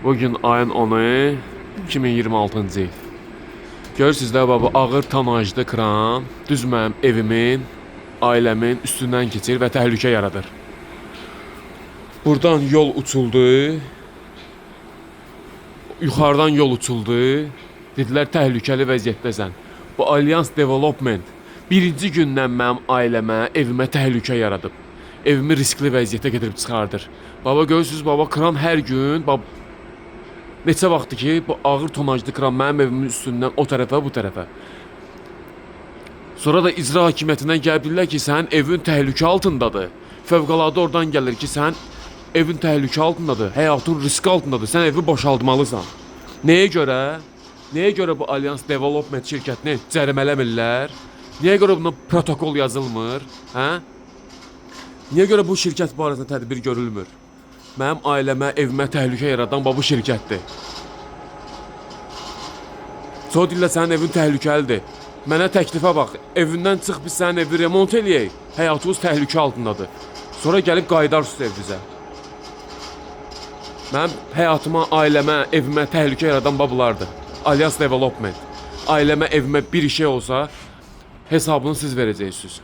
Bugün ayın 10'u 2026-cı il. Görürsünüz də baba, ağır tonajlı kran düz mənim evimin, ailəmin üstündən keçir və təhlükə yaradır. Buradan yol uçuldu. Yuxarıdan yol uçuldu. Dedilər təhlükəli vəziyyətdəsən. Bu Alliance Development birinci gündən mənim ailəmə, evimə təhlükə yaradıb. Evimi riskli vəziyyətə getirib çıxardır. Baba görürsünüz baba, kran hər gün neçə vaxtdır ki, bu ağır tonajlı kran mənim evimin üstündən o tərəfə, bu tərəfə. Sonra da icra hakimiyyətindən gəlirlər ki, sənin evin təhlükə altındadır. Fövqəladə oradan gəlir ki, sən evin təhlükə altındadır, həyatın risk altındadır, sən evi boşaltmalısan. Nəyə görə? Nəyə görə bu Alliance Development şirkətini cərimələmirlər? Niyə görə buna protokol yazılmır? Hə? Niyə görə bu şirkət barəsində tədbir görülmür? Mənim ailəmə, evimə təhlükə yaradan bu şirkətdir. Sonra deyirlər, sənin evin təhlükəlidir. Mənə təklifə bax, evindən çıx, biz sənin evi remont eləyək. Həyatımız təhlükə altındadır. Sonra gəlib qaydar üstü ev bizə. Mənim həyatıma, ailəmə, evimə təhlükə yaradan bunlardır. Alliance Development. Ailəmə, evimə bir şey olsa, hesabını siz verəcəksiniz.